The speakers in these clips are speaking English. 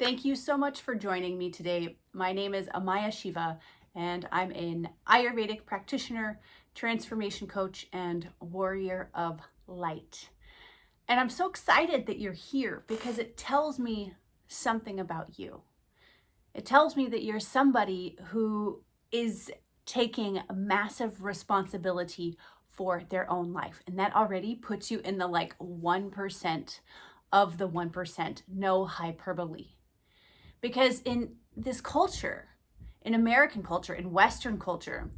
Thank you so much for joining me today. My name is Amaya Shiva, and I'm an Ayurvedic practitioner, transformation coach, and warrior of light. And I'm so excited that you're here because it tells me something about you. It tells me that you're somebody who is taking massive responsibility for their own life. And that already puts you in the 1% of the 1%, no hyperbole. Because in this culture, in American culture, in Western culture,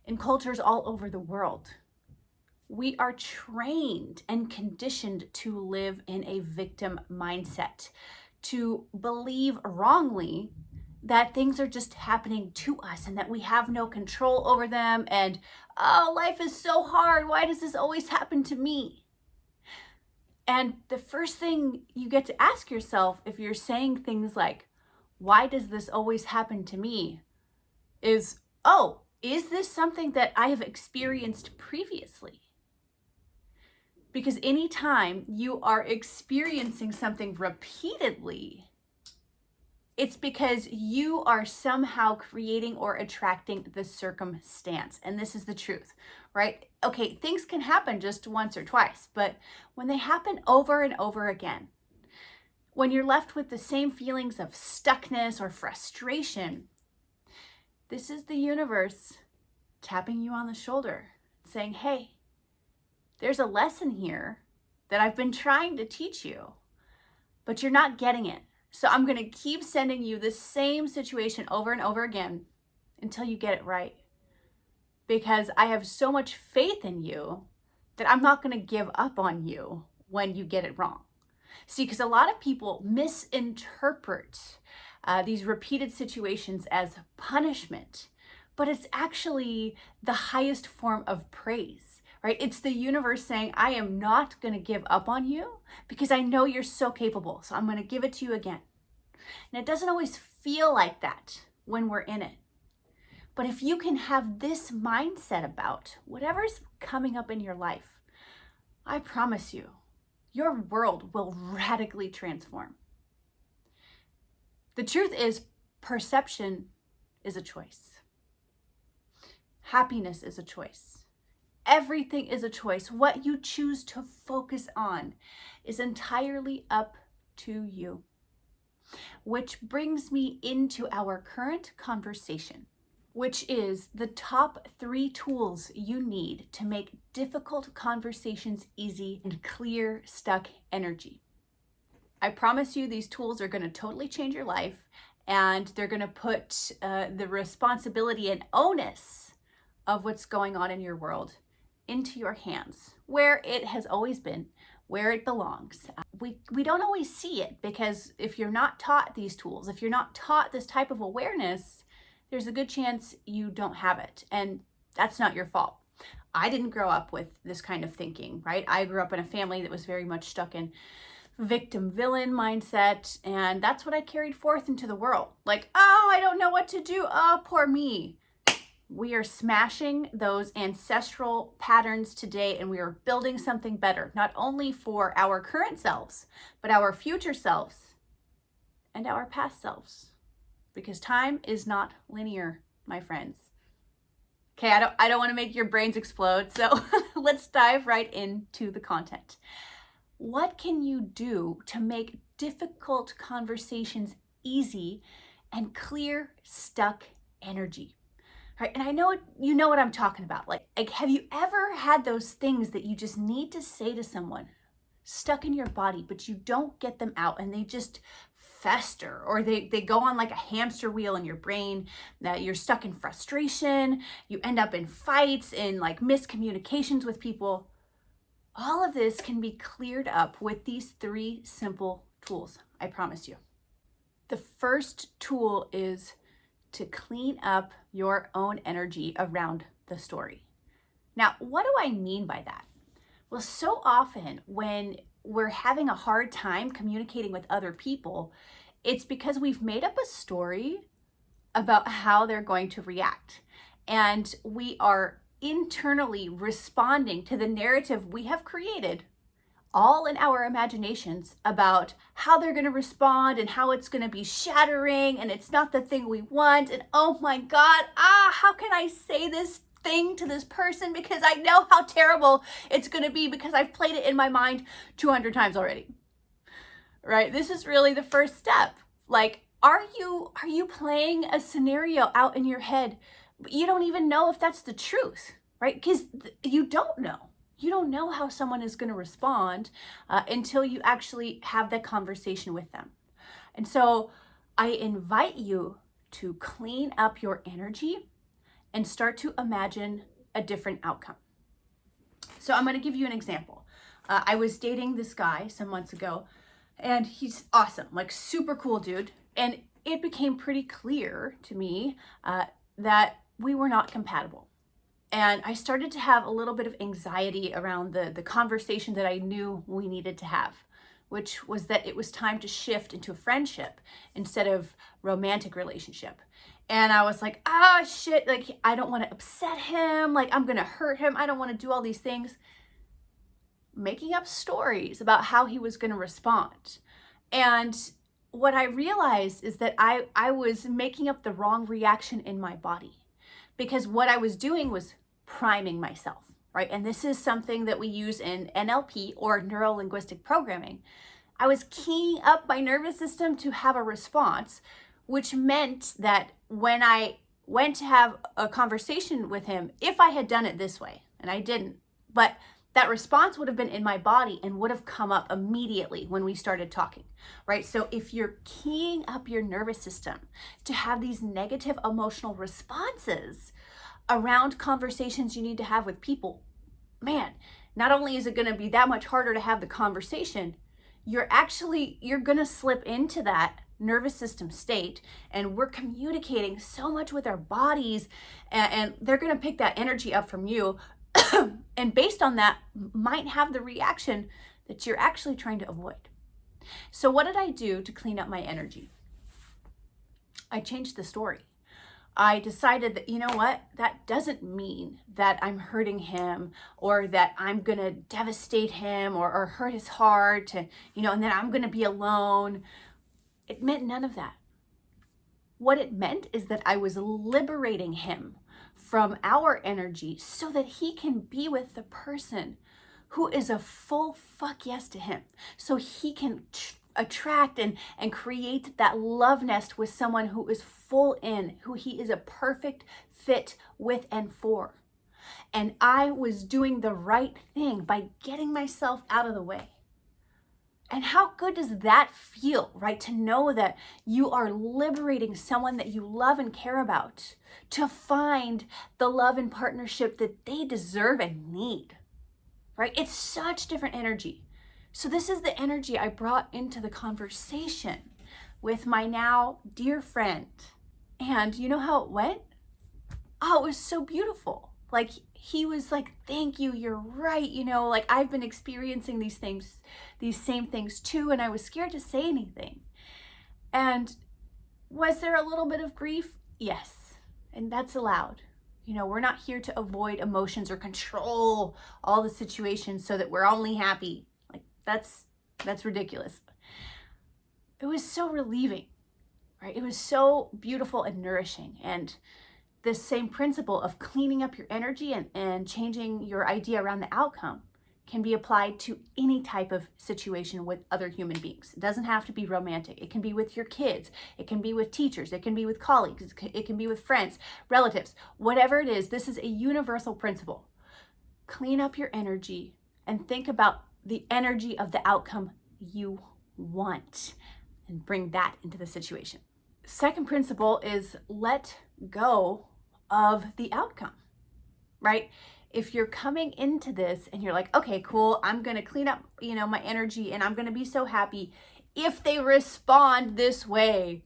in cultures all over the world, we are trained and conditioned to live in a victim mindset, to believe wrongly that things are just happening to us and that we have no control over them. And, oh, life is so hard. Why does this always happen to me? And the first thing you get to ask yourself if you're saying things like, why does this always happen to me? Is this something that I have experienced previously? Because anytime you are experiencing something repeatedly, it's because you are somehow creating or attracting the circumstance. And this is the truth, right? Okay, things can happen just once or twice, but when they happen over and over again, when you're left with the same feelings of stuckness or frustration, this is the universe tapping you on the shoulder, saying, hey, there's a lesson here that I've been trying to teach you, but you're not getting it. So I'm going to keep sending you the same situation over and over again until you get it right. Because I have so much faith in you that I'm not going to give up on you when you get it wrong. See, because a lot of people misinterpret these repeated situations as punishment, but it's actually the highest form of praise, right? It's the universe saying, I am not going to give up on you because I know you're so capable. So I'm going to give it to you again. And it doesn't always feel like that when we're in it. But if you can have this mindset about whatever's coming up in your life, I promise you, your world will radically transform. The truth is, perception is a choice. Happiness is a choice. Everything is a choice. What you choose to focus on is entirely up to you. Which brings me into our current conversation, which is the top 3 tools you need to make difficult conversations easy and clear stuck energy. I promise you these tools are going to totally change your life, and they're going to put the responsibility and onus of what's going on in your world into your hands, where it has always been, where it belongs. We don't always see it because if you're not taught these tools, if you're not taught this type of awareness, there's a good chance you don't have it. And that's not your fault. I didn't grow up with this kind of thinking, right? I grew up in a family that was very much stuck in victim-villain mindset. And that's what I carried forth into the world. Like, oh, I don't know what to do. Oh, poor me. We are smashing those ancestral patterns today, and we are building something better, not only for our current selves, but our future selves and our past selves. Because time is not linear, my friends. Okay, I don't want to make your brains explode, so let's dive right into the content. What can you do to make difficult conversations easy and clear stuck energy? Right, and I know you know what I'm talking about. Like, have you ever had those things that you just need to say to someone stuck in your body, but you don't get them out and they just fester, or they go on like a hamster wheel in your brain, that you're stuck in frustration, you end up in fights, in like miscommunications with people? All of this can be cleared up with these 3 simple tools, I promise you. The first tool is to clean up your own energy around the story. Now, what do I mean by that? Well, so often when we're having a hard time communicating with other people, it's because we've made up a story about how they're going to react. And we are internally responding to the narrative we have created all in our imaginations about how they're going to respond and how it's going to be shattering and it's not the thing we want. And oh my God, how can I say this thing to this person because I know how terrible it's going to be because I've played it in my mind 200 times already, right? This is really the first step. Like, are you playing a scenario out in your head, but you don't even know if that's the truth, right? Because you don't know. You don't know how someone is going to respond until you actually have that conversation with them. And so I invite you to clean up your energy and start to imagine a different outcome. So I'm going to give you an example. I was dating this guy some months ago, and he's awesome, like super cool dude. And it became pretty clear to me that we were not compatible. And I started to have a little bit of anxiety around the conversation that I knew we needed to have, which was that it was time to shift into a friendship instead of romantic relationship. And I was like, shit, like, I don't want to upset him. Like, I'm going to hurt him. I don't want to do all these things. Making up stories about how he was going to respond. And what I realized is that I was making up the wrong reaction in my body, because what I was doing was priming myself, right? And this is something that we use in NLP, or neuro-linguistic programming. I was keying up my nervous system to have a response, which meant that when I went to have a conversation with him, if I had done it this way, and I didn't, but that response would have been in my body and would have come up immediately when we started talking, right? So if you're keying up your nervous system to have these negative emotional responses around conversations you need to have with people, man, not only is it going to be that much harder to have the conversation, you're going to slip into that nervous system state, and we're communicating so much with our bodies, and they're going to pick that energy up from you. And based on that, might have the reaction that you're actually trying to avoid. So what did I do to clean up my energy? I changed the story. I decided that, you know what, that doesn't mean that I'm hurting him, or that I'm going to devastate him or hurt his heart, and then I'm going to be alone. It meant none of that. What it meant is that I was liberating him from our energy so that he can be with the person who is a full fuck yes to him. So he can attract and create that love nest with someone who is full in, who he is a perfect fit with and for. And I was doing the right thing by getting myself out of the way. And how good does that feel, right? To know that you are liberating someone that you love and care about to find the love and partnership that they deserve and need, right? It's such different energy. So this is the energy I brought into the conversation with my now dear friend. And you know how it went? Oh, it was so beautiful. Like, he was like, thank you, you're right. Like, I've been experiencing these same things too, and I was scared to say anything. And was there a little bit of grief? Yes, and that's allowed. We're not here to avoid emotions or control all the situations so that we're only happy. Like, that's ridiculous. It was so relieving, right? It was so beautiful and nourishing. And this same principle of cleaning up your energy and changing your idea around the outcome can be applied to any type of situation with other human beings. It doesn't have to be romantic. It can be with your kids. It can be with teachers. It can be with colleagues. It can be with friends, relatives, whatever it is. This is a universal principle. Clean up your energy and think about the energy of the outcome you want and bring that into the situation. Second principle is let go of the outcome, right? If you're coming into this and you're like, okay, cool, I'm going to clean up, my energy, and I'm going to be so happy if they respond this way,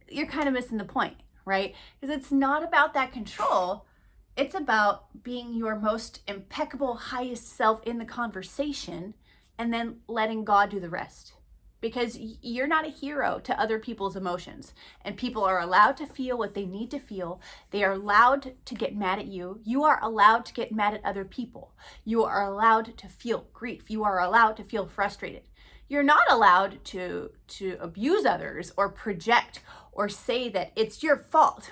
you're kind of missing the point, right? Because it's not about that control. It's about being your most impeccable, highest self in the conversation, and then letting God do the rest. because you're not a hero to other people's emotions, and people are allowed to feel what they need to feel. They are allowed to get mad at you. You are allowed to get mad at other people. You are allowed to feel grief. You are allowed to feel frustrated. You're not allowed to abuse others or project or say that it's your fault,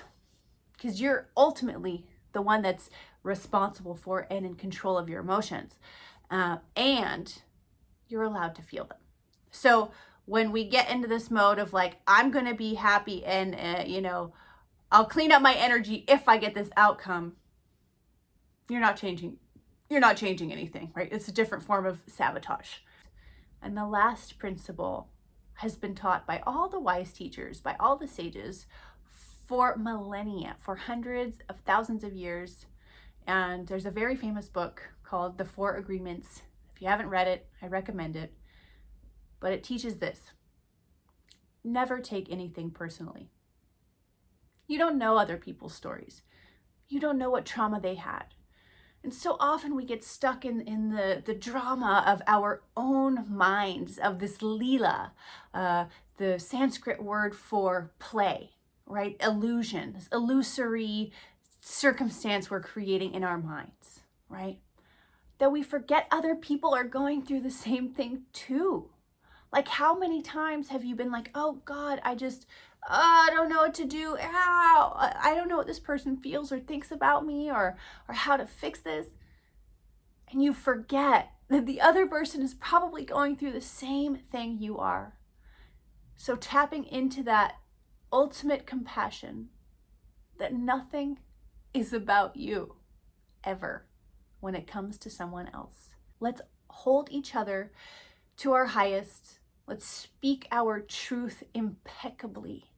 because you're ultimately the one that's responsible for and in control of your emotions. And you're allowed to feel them. So when we get into this mode of like, I'm going to be happy and, I'll clean up my energy if I get this outcome, you're not changing anything, right? It's a different form of sabotage. And the last principle has been taught by all the wise teachers, by all the sages for millennia, for hundreds of thousands of years. And there's a very famous book called The 4 Agreements. If you haven't read it, I recommend it. But it teaches this: never take anything personally. You don't know other people's stories. You don't know what trauma they had. And so often we get stuck in the drama of our own minds, of this lila, the Sanskrit word for play, right? Illusion, this illusory circumstance we're creating in our minds, right? That we forget other people are going through the same thing too. Like, how many times have you been like, oh God, I don't know what to do. Ow, I don't know what this person feels or thinks about me or how to fix this. And you forget that the other person is probably going through the same thing you are. So tapping into that ultimate compassion, that nothing is about you ever when it comes to someone else. Let's hold each other to our highest. Let's speak our truth impeccably.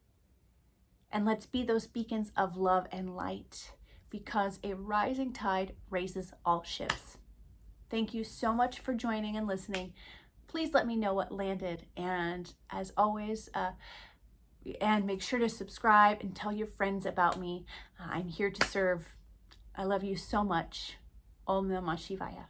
And let's be those beacons of love and light, because a rising tide raises all ships. Thank you so much for joining and listening. Please let me know what landed. And as always, and make sure to subscribe and tell your friends about me. I'm here to serve. I love you so much. Om Namah Shivaya.